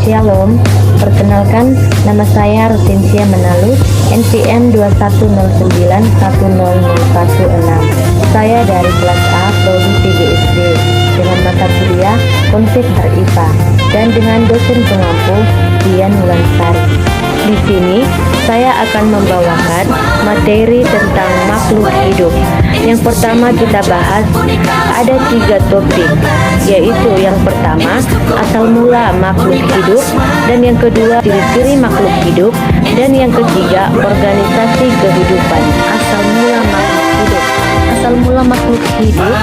Shalom, perkenalkan nama saya Rosinsia Menalu, NPM 210910016. Saya dari kelas A Prodi PGSD dengan mata kuliah Konsep IPA dan dengan dosen pengampu Dian Wulansari. Di sini saya akan membawakan materi tentang makhluk hidup. Yang pertama kita bahas ada 3 topik, yaitu yang pertama asal mula makhluk hidup, dan yang kedua ciri-ciri makhluk hidup, dan yang ketiga organisasi kehidupan. Asal mula makhluk hidup. Asal mula makhluk hidup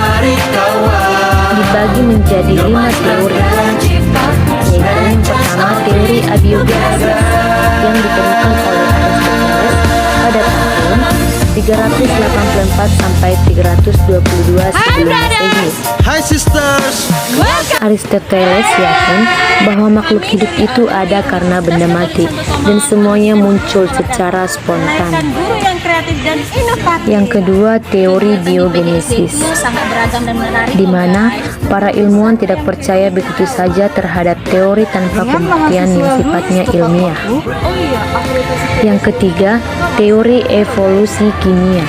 dibagi menjadi 5 teori, yaitu yang pertama teori abiogenesis yang ditemukan oleh Aristoteles pada tahun 384 sampai 322 sebelum Masehi. Hi sisters. Aristoteles yakin bahwa makhluk hidup itu ada karena benda mati dan semuanya muncul secara spontan. Yang kedua, teori biogenesis, di mana para ilmuwan tidak percaya begitu saja terhadap teori tanpa pembuktian yang sifatnya ilmiah. Yang ketiga, teori evolusi kimia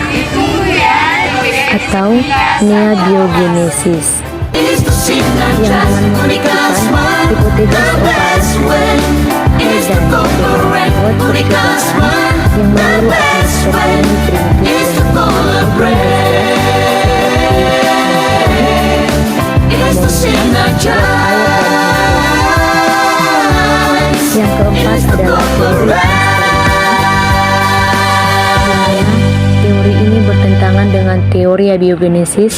atau neobiogenesis, yang dengan membuktikan hipotesis operasi dan membuat percobaan yang menurut eksperimen primitif yang keempat adalah teori ini bertentangan dengan teori abiogenesis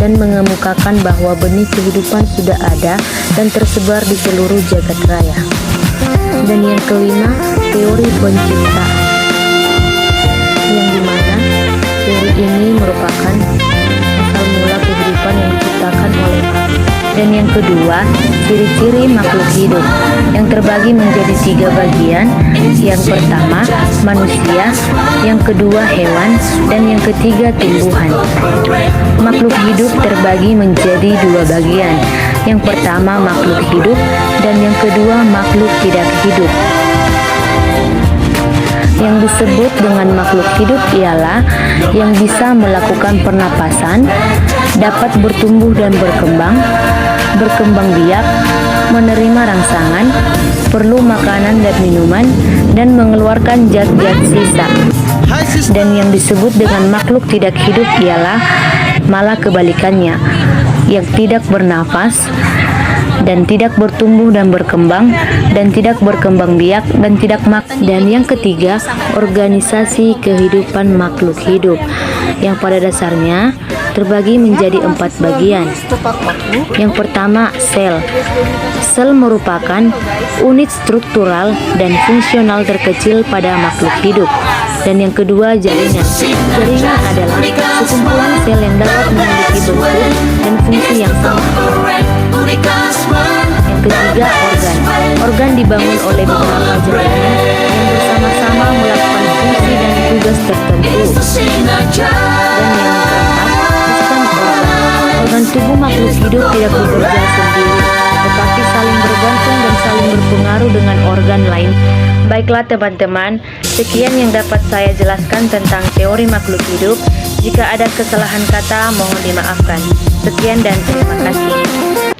dan mengemukakan bahwa benih kehidupan sudah ada dan tersebar di seluruh jagat raya. Dan yang kelima, teori penciptaan, yang dimana teori ini merupakan asal mula kehidupan yang diciptakan oleh Allah. Dan yang kedua, ciri-ciri makhluk hidup yang terbagi menjadi 3 bagian. Yang pertama, manusia, yang kedua hewan, dan yang ketiga tumbuhan. Makhluk hidup terbagi menjadi 2 bagian. Yang pertama makhluk hidup dan yang kedua makhluk tidak hidup. Yang disebut dengan makhluk hidup ialah yang bisa melakukan pernapasan, dapat bertumbuh dan berkembang biak, menerima rangsangan, perlu makanan dan minuman, dan mengeluarkan zat-zat sisa. Dan yang disebut dengan makhluk tidak hidup ialah malah kebalikannya, yang tidak bernafas dan tidak bertumbuh dan berkembang dan tidak berkembang biak dan tidak dan yang ketiga, organisasi kehidupan makhluk hidup yang pada dasarnya terbagi menjadi 4 bagian. Yang pertama, sel. Sel merupakan unit struktural dan fungsional terkecil pada makhluk hidup. Dan yang kedua, jaringan. Jaringan adalah sekumpulan sel yang dapat memiliki bentuk dan fungsi yang sama. Yang ketiga, organ. Organ dibangun oleh beberapa jaringan yang bersama-sama melakukan fungsi dan tugas tertentu. Dan yang keempat, sistem organ. Organ tubuh makhluk hidup tidak bekerja sendiri, tetapi saling bergantung dan saling berpengaruh dengan organ lain. Baiklah teman-teman, sekian yang dapat saya jelaskan tentang teori makhluk hidup. Jika ada kesalahan kata, mohon dimaafkan. Sekian dan terima kasih.